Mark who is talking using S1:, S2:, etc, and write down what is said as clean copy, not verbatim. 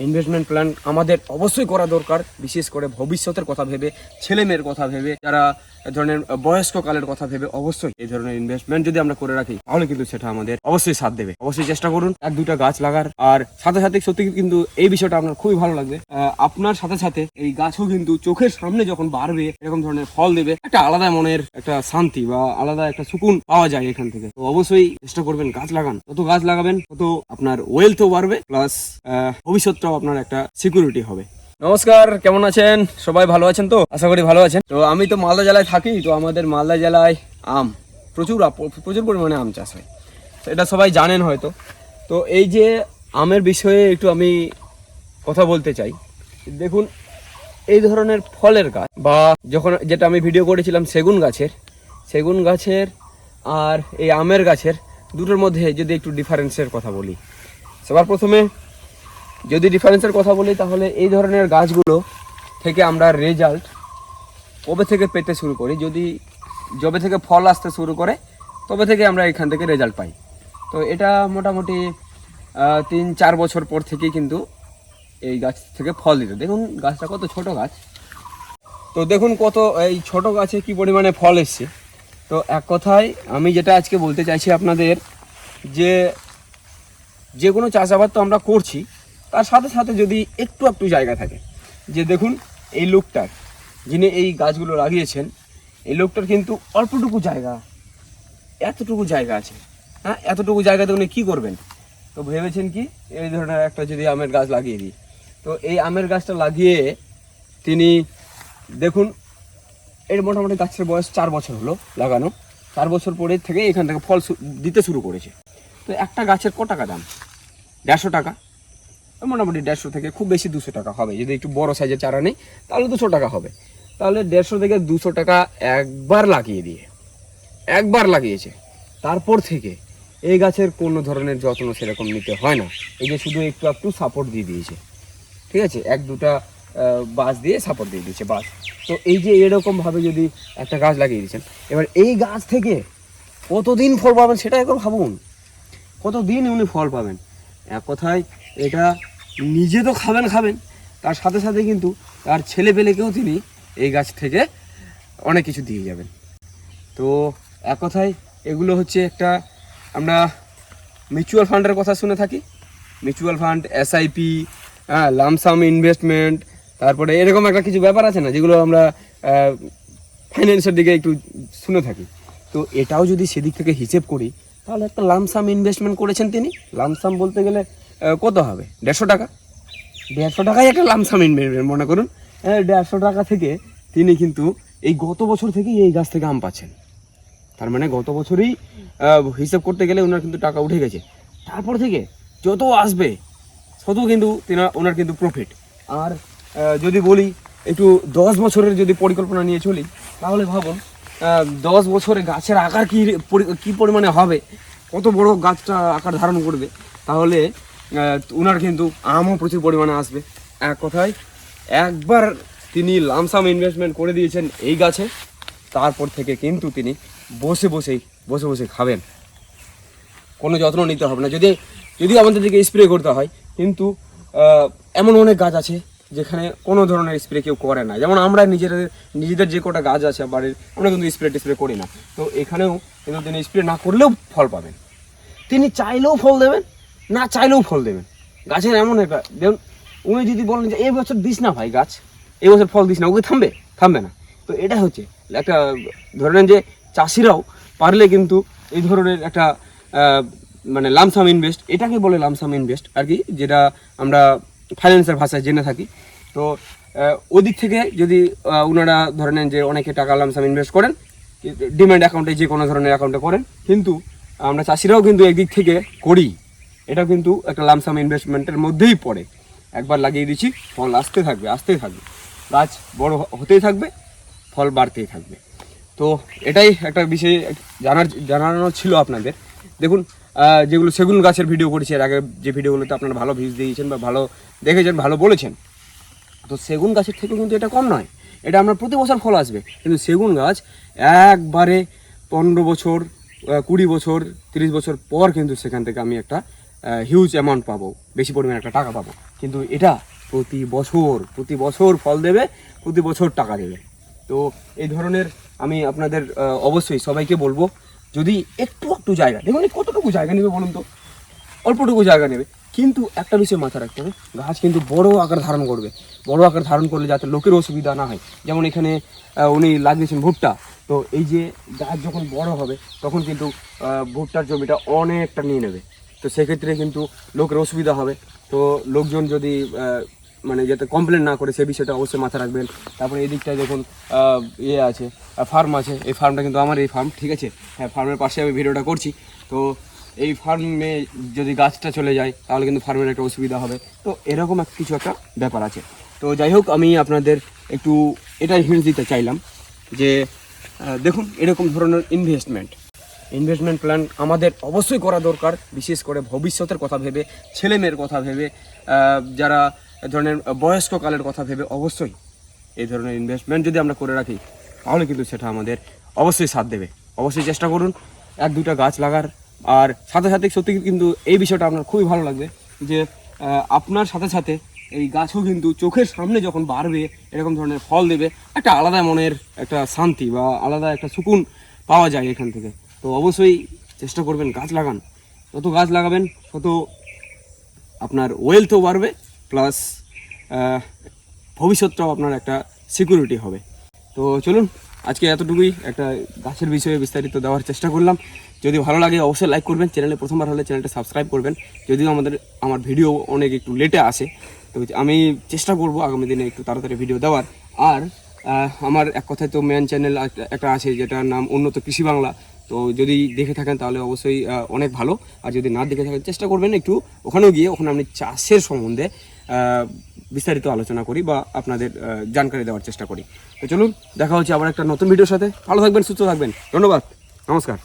S1: Investment plan আমাদের অবশ্যই করা দরকার, বিশেষ করে ভবিষ্যতের কথা ভেবে, ছেলে মেয়ের কথা ভেবে, যারা ধরনের বয়স্ক কালের কথা ভেবে অবশ্যই এই ধরনের ইনভেস্টমেন্ট যদি আমরা করে রাখি তাহলে কিন্তু সেটা আমাদের অবশ্যই সাথ দেবে। অবশ্যই চেষ্টা করুন 1-2টা গাছ লাগার। আর সাথে সাথে সত্যি কিন্তু এই বিষয়টা আপনার খুবই ভালো লাগবে, আপনার সাথে সাথে এই গাছও কিন্তু চোখের সামনে যখন বাড়বে, এরকম ধরনের ফল দেবে, একটা আলাদা মনের একটা শান্তি বা আলাদা একটা সুকুন পাওয়া যায় এখান থেকে। তো অবশ্যই চেষ্টা করবেন গাছ লাগান, যত গাছ লাগাবেন তত আপনার ওয়েলথও বাড়বে, প্লাস ভবিষ্যৎটাও আপনার একটা সিকিউরিটি হবে। নমস্কার, কেমন আছেন সবাই? ভালো আছেন তো? আশা করি ভালো আছেন। তো আমি তো মালদা জেলায় থাকি, তো আমাদের মালদা জেলায় প্রচুর পরিমাণে আম চাষ হয়, এটা সবাই জানেন হয়তো। তো এই যে আমের বিষয়ে একটু আমি কথা বলতে চাই। দেখুন, এই ধরনের ফলের গাছ বা যখন যেটা আমি ভিডিও করেছিলাম সেগুন গাছের আর এই আমের গাছের দুটোর মধ্যে যদি একটু ডিফারেন্সের কথা বলি, সবার প্রথমে যদি ডিফারেন্সের কথা বলি তাহলে এই ধরনের গাছগুলো থেকে আমরা রেজাল্ট কবে থেকে পেতে শুরু করি, যবে থেকে ফল আসতে শুরু করে তবে থেকে আমরা এখান থেকে রেজাল্ট পাই। তো এটা মোটামুটি 3-4 বছর পর থেকেই কিন্তু এই গাছ থেকে ফল দিতে। দেখুন গাছটা কত ছোট গাছ, তো দেখুন কত এই ছোট গাছে কি পরিমাণে ফল এসছে। তো এক কথায় আমি যেটা আজকে বলতে চাইছি আপনাদের, যে কোনো চাষাবাদ তো আমরা করছি, তার সাথে সাথে যদি একটু জায়গা থাকে, যে দেখুন এই লোকটার, যিনি এই গাছগুলো লাগিয়েছেন, এই লোকটার কিন্তু অল্পটুকু জায়গা, এতটুকু জায়গা আছে। হ্যাঁ, এতটুকু জায়গাতে উনি কী করবেন? তো ভেবেছেন কি এই ধরনের একটা যদি আমের গাছ লাগিয়ে দিই। তো এই আমের গাছটা লাগিয়ে তিনি দেখুন, এর মোটামুটি গাছের বয়স 4 বছর হলো লাগানো। 4 বছর পরে থেকে এখান থেকে ফল দিতে শুরু করেছে। তো একটা গাছের কত টাকা দাম? 150 টাকা, মোটামুটি 150 থেকে খুব বেশি 200 টাকা হবে। যদি একটু বড় সাইজের চারা নেই তাহলে 200 টাকা হবে। তাহলে 150 থেকে 200 টাকা একবার লাগিয়েছে। তারপর থেকে এই গাছের কোনো ধরনের যত্ন সেরকম নিতে হয় না। এই যে শুধু একটু সাপোর্ট দিয়ে দিয়েছে, ঠিক আছে, 1-2টা বাঁশ দিয়ে সাপোর্ট দিয়ে দিয়েছে, বাস। তো এই যে এরকমভাবে যদি একটা গাছ লাগিয়ে দিয়েছেন, এবার এই গাছ থেকে কতদিন ফল পাবেন সেটা একবার ভাবুন। কতদিন উনি ফল পাবেন? এক কথায় এটা নিজে তো খাবেন, তার সাথে সাথে কিন্তু তার ছেলে পেলেকেও তিনি এই গাছ থেকে অনেক কিছু দিয়ে যাবেন। তো এক কথায় এগুলো হচ্ছে একটা, আমরা মিউচুয়াল ফান্ডের কথা শুনে থাকি, mutual fund, SIP, lump sum investment, তারপরে এরকম একটা কিছু ব্যাপার আছে না, যেগুলো আমরা ফাইন্যান্সের দিকে একটু শুনে থাকি। তো এটাও যদি সেদিক থেকে হিসেব করি তাহলে একটা লামসাম ইনভেস্টমেন্ট করেছেন তিনি। লামসাম বলতে গেলে কত হবে? 150 টাকা। 150 টাকায় একটা লামসাম ইনভেস্টমেন্ট মনে করুন। 150 টাকা থেকে তিনি কিন্তু এই গত বছর থেকেই এই গাছ থেকে আম পাচ্ছেন। তার মানে গত বছরই হিসাব করতে গেলে ওনার কিন্তু টাকা উঠে গেছে। তারপর থেকে যত আসবে তত কিন্তু ওনার কিন্তু প্রফিট। আর যদি বলি একটু 10 বছরের যদি পরিকল্পনা নিয়ে চলি, তাহলে ভাবুন 10 বছরে গাছের আকার কী পরিমাণে হবে, কত বড় গাছটা আকার ধারণ করবে, তাহলে ওনার কিন্তু আমও প্রচুর পরিমাণে আসবে। এক কথায় একবার তিনি লামসাম ইনভেস্টমেন্ট করে দিয়েছেন এই গাছে, তারপর থেকে কিন্তু তিনি বসে বসে খাবেন, কোনো যত্ন নিতে হবে না। যদি আমাদের দিকে স্প্রে করতে হয়, কিন্তু এমন অনেক গাছ আছে যেখানে কোনো ধরনের স্প্রে কেউ করে না। যেমন আমরা নিজেদের যে কটা গাছ আছে বাড়ির, আমরা কিন্তু স্প্রে করি না। তো এখানেও কিন্তু তিনি স্প্রে না করলেও ফল পাবেন। তিনি চাইলেও ফল দেবেন, না চাইলেও ফল দেবেন। গাছের এমন একটা দেখুন, উনি যদি বলেন যে এই বছর দিস না ভাই গাছ, এই বছর ফল দিস না, ওকে থামবে না। তো এটা হচ্ছে একটা, ধরে নেন যে চাষিরাও পারলে কিন্তু এই ধরনের একটা মানে লামসাম ইনভেস্ট, এটাকে বলে লামসাম ইনভেস্ট আর কি, যেটা আমরা ফাইন্যান্সের ভাষায় জেনে থাকি। তো ওই দিক থেকে যদি ওনারা ধরে নেন যে অনেকে টাকা লামসাম ইনভেস্ট করেন, ডিম্যান্ড অ্যাকাউন্টে, যে কোনো ধরনের অ্যাকাউন্টে করেন, কিন্তু আমরা চাষিরাও কিন্তু একদিক থেকে করি, এটা কিন্তু একটা লামসাম ইনভেস্টমেন্টের মধ্যেই পড়ে। একবার লাগিয়ে দিচ্ছি, ফল আসতেই থাকবে, গাছ বড় হতেই থাকবে, ফল বাড়তেই থাকবে। তো এটাই একটা বিষয় জানানো ছিল আপনাদের। দেখুন, যেগুলো সেগুন গাছের ভিডিও করেছি এর আগে, যে ভিডিওগুলোতে আপনারা ভালো ভিউজ দিয়েছেন বা ভালো দেখেছেন, ভালো বলেছেন, তো সেগুন গাছের থেকেও কিন্তু এটা কম নয়। এটা আমরা প্রতি বছর ফল আসবে, কিন্তু সেগুন গাছ একবারে 15 বছর, 20 বছর, 30 বছর পর কিন্তু সেখান থেকে আমি একটা হিউজ অ্যামাউন্ট পাবো, বেশি পরিমাণে একটা টাকা পাবো, কিন্তু এটা প্রতি বছর ফল দেবে, প্রতি বছর টাকা দেবে। তো এই ধরনের আমি আপনাদের অবশ্যই সবাইকে বলবো, যদি একটু জায়গা, দেখুন কতটুকু জায়গা নেবে বলুন তো, অল্পটুকু জায়গা নেবে, কিন্তু একটা বিষয় মাথায় রাখতে হবে, গাছ কিন্তু বড় আকার ধারণ করবে। বড় আকার ধারণ করলে যাতে লোকের অসুবিধা না হয়, যেমন এখানে উনি লাগিয়েছেন ভুট্টা, তো এই যে গাছ যখন বড় হবে তখন কিন্তু ভুট্টার জমিটা অনেকটা নিয়ে নেবে, তো সেক্ষেত্রে কিন্তু লোকের অসুবিধা হবে। তো লোকজন যদি মানে যাতে কমপ্লেন না করে সে বিষয়টা অবশ্যই মাথায় রাখবেন। তারপরে এই দিকটায় দেখুন ইয়ে আছে, ফার্ম আছে, এই ফার্মটা কিন্তু আমার এই ফার্ম, ঠিক আছে, হ্যাঁ ফার্মের পাশে আমি ভিডিওটা করছি। তো এই ফার্মে যদি গাছটা চলে যায় তাহলে কিন্তু ফার্মের একটা অসুবিধা হবে, তো এরকম কিছু একটা ব্যাপার আছে। তো যাই হোক, আমি আপনাদের একটু এটাই হিন্ট দিতে চাইলাম যে দেখুন এরকম ধরনের ইনভেস্টমেন্ট প্ল্যান আমাদের অবশ্যই করা দরকার, বিশেষ করে ভবিষ্যতের কথা ভেবে, ছেলে মেয়ের কথা ভেবে, যারা এ ধরনের বয়স্ক কালের কথা ভেবে অবশ্যই এই ধরনের ইনভেস্টমেন্ট যদি আমরা করে রাখি তাহলে কিন্তু সেটা আমাদের অবশ্যই সাথ দেবে। অবশ্যই চেষ্টা করুন 1-2টা গাছ লাগার। আর সাথে সাথে সত্যি কিন্তু এই বিষয়টা আপনার খুবই ভালো লাগবে যে আপনার সাথে সাথে এই গাছও কিন্তু চোখের সামনে যখন বাড়বে, এরকম ধরনের ফল দেবে, একটা আলাদা মনের একটা শান্তি বা আলাদা একটা সুকুন পাওয়া যায় এখান থেকে। তো অবশ্যই চেষ্টা করবেন গাছ লাগান, যত গাছ লাগাবেন তত আপনার ওয়েলথও বাড়বে, প্লাস ভবিষ্যৎটাও আপনার একটা সিকিউরিটি হবে। তো চলুন আজকে এতটুকুই, একটা গাছের বিষয়ে বিস্তারিত দেওয়ার চেষ্টা করলাম। যদি ভালো লাগে অবশ্যই লাইক করবেন, চ্যানেলে প্রথমবার হলে চ্যানেলটা সাবস্ক্রাইব করবেন। যদিও আমার ভিডিও অনেক একটু লেটে আসে, তো আমি চেষ্টা করব আগামী দিনে একটু তাড়াতাড়ি ভিডিও দেওয়ার। আর আমার এক কথায় তো মেন চ্যানেল একটা আছে যেটার নাম উন্নত কৃষি বাংলা, তো যদি দেখে থাকেন তাহলে অবশ্যই অনেক ভালো। আর যদি না দেখে থাকেন চেষ্টা করবেন একটু ওখানেও গিয়ে, ওখানে আপনি চাষের সম্বন্ধে বিস্তারিত আলোচনা করি বা আপনাদের জানকারি দেওয়ার চেষ্টা করি। তো চলুন দেখা হচ্ছে আবার একটা নতুন ভিডিওর সাথে। ভালো থাকবেন, সুস্থ থাকবেন, ধন্যবাদ, নমস্কার।